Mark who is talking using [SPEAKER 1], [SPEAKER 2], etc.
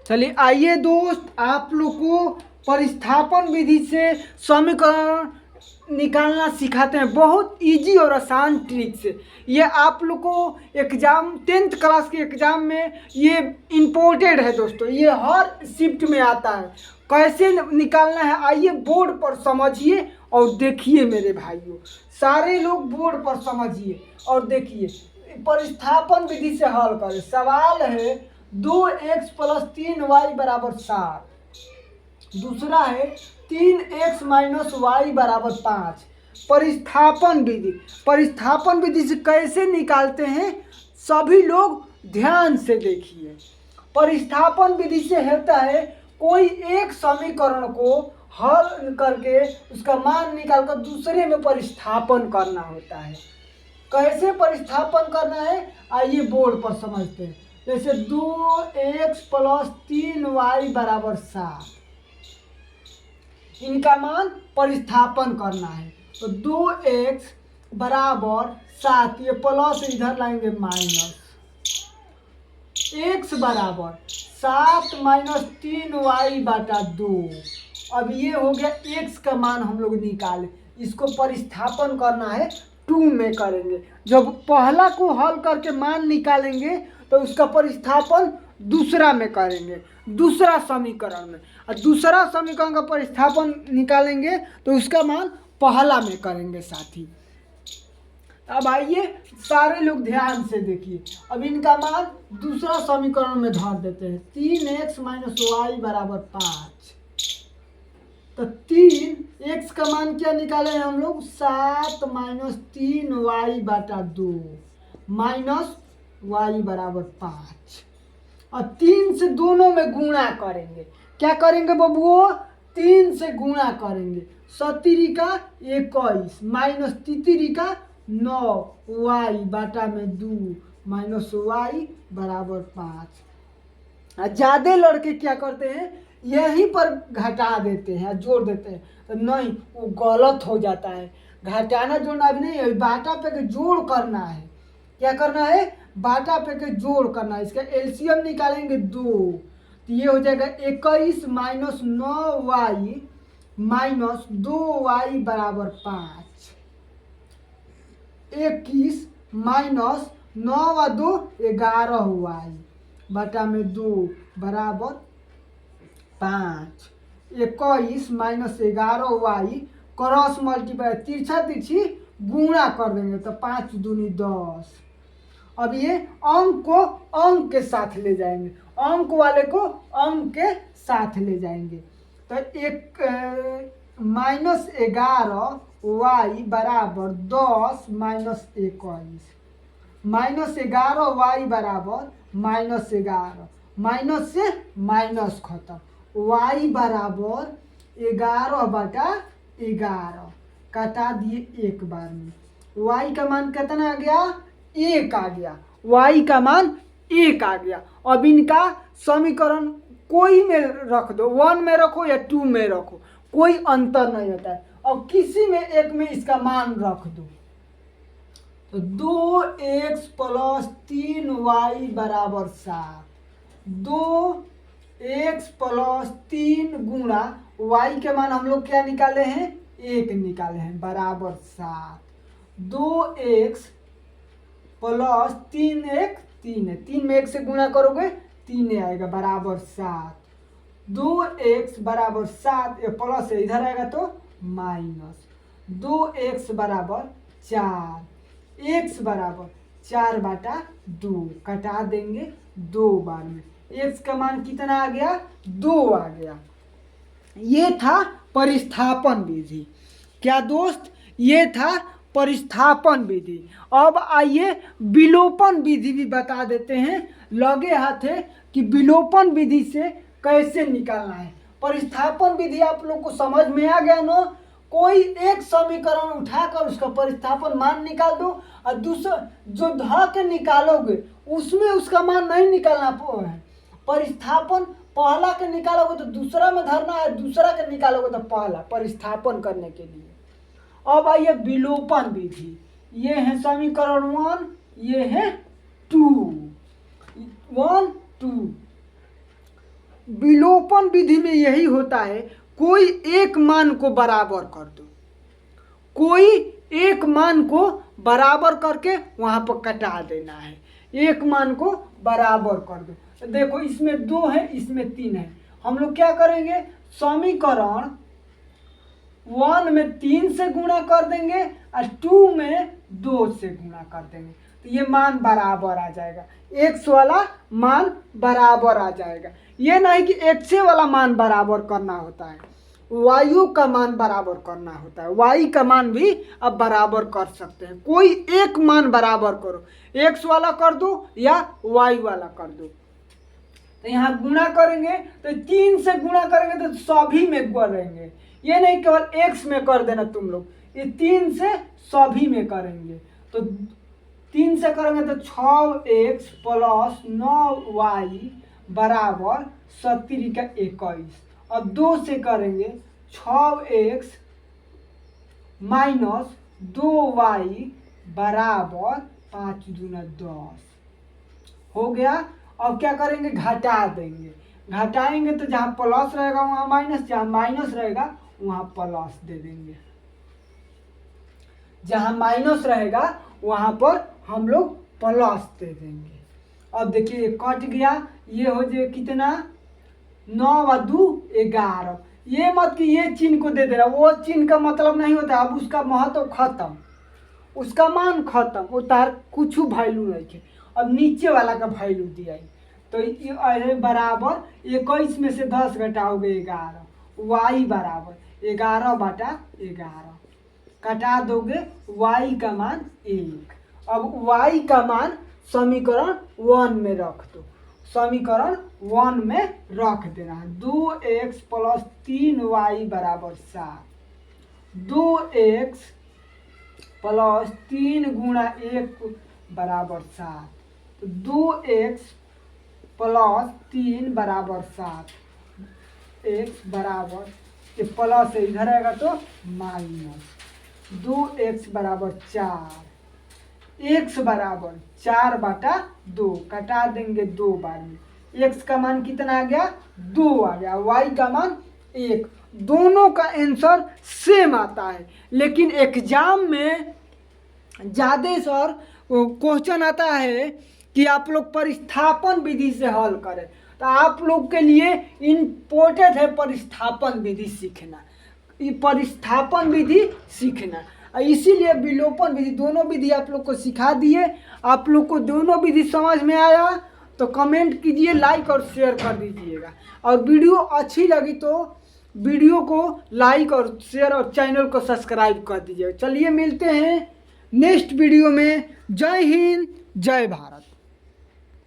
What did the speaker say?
[SPEAKER 1] चलिए आइए दोस्त, आप लोग को परिस्थापन विधि से समीकरण निकालना सिखाते हैं, बहुत इजी और आसान ट्रिक से। ये आप लोग को एग्जाम 10th क्लास के एग्जाम में ये इम्पोर्टेड है दोस्तों, ये हर शिफ्ट में आता है। कैसे निकालना है आइए बोर्ड पर समझिए और देखिए मेरे भाइयों, सारे लोग बोर्ड पर समझिए और देखिए। परिस्थापन विधि से हल करें। सवाल है 2x+3y बराबर 7। दूसरा है 3x - y बराबर 5। परिस्थापन विधि से कैसे निकालते हैं सभी लोग ध्यान से देखिए। परिस्थापन विधि से होता है कोई एक समीकरण को हल करके उसका मान निकालकर दूसरे में परिस्थापन करना होता है। कैसे परिस्थापन करना है आइए बोर्ड पर समझते हैं। जैसे 2x+3y बराबर 7, इनका मान परिस्थापन करना है। तो 2x बराबर 7, ये प्लस इधर लाएंगे माइनस, x बराबर 7 - 3y बटा 2। अब ये हो गया x का मान हम लोग निकाले, इसको परिस्थापन करना है 2 में करेंगे। जब पहला को हल करके मान निकालेंगे तो उसका परिस्थापन दूसरा में करेंगे, दूसरा समीकरण में, और दूसरा समीकरण का परिस्थापन निकालेंगे तो उसका मान पहला में करेंगे साथी। अब आइए सारे लोग ध्यान से देखिए। अब इनका मान दूसरा समीकरण में धर देते हैं। 3x - y बराबर 5। तो 3x का मान क्या निकाले हैं हम लोग, 7 - 3y बटा 2 माइनस y बराबर 5। और 3 से दोनों में गुणा करेंगे। क्या करेंगे बबुओ, 3 से गुणा करेंगे। 7 का 21 माइनस 3 का 9, y बटा में 2 माइनस y बराबर 5। ज़्यादा लड़के क्या करते हैं, यहीं पर घटा देते हैं, जोड़ देते हैं, तो नहीं वो गलत हो जाता है। घटाना जोड़ना भी नहीं है, बाटा पे के जोड़ करना है। क्या करना है, बाटा पे के जोड़ करना है। इसका एलसीएम निकालेंगे 2, तो ये हो जाएगा 21 - 9y माइनस 2y बराबर 5। 21 माइनस 9 व 2 11y बटा में 2 बराबर 5। 21 माइनस 11y क्रॉस मल्टीप्लाई तिरछा तिरछी गुणा कर देंगे तो 5 दूनी 10। अब ये अंक को अंक के साथ ले जाएंगे, अंक वाले को अंक के साथ ले जाएंगे। तो एक -11y बराबर 10 माइनस 21, -11y बराबर -11, माइनस से माइनस खत्म, y बराबर 11 बटा 11 कटा दिए एक बार में। y का मान कितना आ गया, 1 आ गया, y का मान 1 आ गया। अब इनका समीकरण कोई में रख दो, 1 में रखो या 2 में रखो, कोई अंतर नहीं होता है। और किसी में एक में इसका मान रख दो। तो 2x + 3y बराबर 7, 2x + 3 गुणा y के मान हम लोग क्या निकाले हैं, 1 निकाले हैं बराबर 7। 2x + 3 1 3 है, 3 में 1 से गुणा करोगे 3 आएगा बराबर 7। 2x बराबर 7, ये प्लस है इधर आएगा तो माइनस। 2x बराबर 4, x बराबर 4 बटा 2 कटा देंगे 2 बार में। x का मान कितना आ गया, 2 आ गया। ये था परिस्थापन विधि। क्या दोस्त, ये था परिस्थापन विधि। अब आइए विलोपन विधि भी बता देते हैं, लगे हाथ है कि विलोपन विधि से कैसे निकालना है। परिस्थापन विधि आप लोग को समझ में आ गया ना। कोई एक समीकरण उठाकर उसका परिस्थापन मान निकाल दो, और दूसरा जो ध के निकालोगे उसमें उसका मान नहीं निकालना है। परिस्थापन पहला के निकालोगे तो दूसरा में धरना है, दूसरा के निकालोगे तो पहला, परिस्थापन करने के लिए। अब आइए विलोपन विधि। ये है समीकरण 1, ये है 2, 1 2। विलोपन विधि में यही होता है, कोई एक मान को बराबर कर दो, कोई एक मान को बराबर करके वहाँ पर कटा देना है, एक मान को बराबर कर दो। देखो इसमें 2 है, इसमें 3 है, हम लोग क्या करेंगे, समीकरण 1 में 3 से गुणा कर देंगे और 2 में 2 से गुणा कर देंगे, तो ये मान बराबर आ जाएगा, x वाला मान बराबर आ जाएगा। ये नहीं कि x वाला मान बराबर करना होता है, y का मान बराबर करना होता है, y का मान भी अब बराबर कर सकते हैं। कोई एक मान बराबर करो, x वाला कर दो या y वाला कर दो। तो यहाँ गुणा करेंगे तो 3 से गुणा करेंगे तो सभी में करेंगे, ये नहीं केवल x में कर देना तुम लोग, ये 3 से सभी में करेंगे। तो 3 से करेंगे तो 6x प्लस 9y बराबर 7×21। अब 2 से करेंगे 6x माइनस 2y बराबर 5×10 हो गया। अब क्या करेंगे, घटा देंगे, घटाएंगे तो जहाँ प्लस रहेगा वहाँ माइनस, जहाँ माइनस रहेगा वहाँ प्लस दे देंगे, जहाँ माइनस रहेगा वहाँ पर हम लोग प्लस दे देंगे। अब देखिए ये कट गया, ये हो जाए कितना, 9 व 2 11। ये मत कि ये चिन्ह को दे दे रहा, वो चिन्ह का मतलब नहीं होता, अब उसका महत्व खत्म, उसका मान खत्म, वो तार कुछ वैल्यू नहीं है। अब नीचे वाला का वैल्यू दिया है, तो ये बराबर 21 में से 10 घटाओगे 11, y बराबर 11/11 कटा दोगे, y का मान 1। अब y का मान समीकरण 1 में रख दो, समीकरण 1 में रख देना है। 2x प्लस 3y बराबर 7, 2x प्लस 3 गुणा 1 बराबर 7, तो 2x प्लस 3 बराबर 7, x बराबर, ये प्लस है इधर आएगा तो माइनस, 2x बराबर 4, x बराबर 4/2 कटा देंगे 2 बार में, x का मान कितना आ गया, 2 आ गया, y का मान 1। दोनों का आंसर सेम आता है, लेकिन एग्जाम में ज़्यादा सर क्वेश्चन आता है कि आप लोग परिस्थापन विधि से हल करें, तो आप लोग के लिए इम्पोर्टेंट है परिस्थापन विधि सीखना, ये परिस्थापन विधि सीखना, इसीलिए विलोपन विधि, दोनों विधि आप लोग को सिखा दिए। आप लोग को दोनों विधि समझ में आया तो कमेंट कीजिए, लाइक और शेयर कर दीजिएगा, और वीडियो अच्छी लगी तो वीडियो को लाइक और शेयर और चैनल को सब्सक्राइब कर दीजिएगा। चलिए मिलते हैं नेक्स्ट वीडियो में। जय हिंद, जय भारत।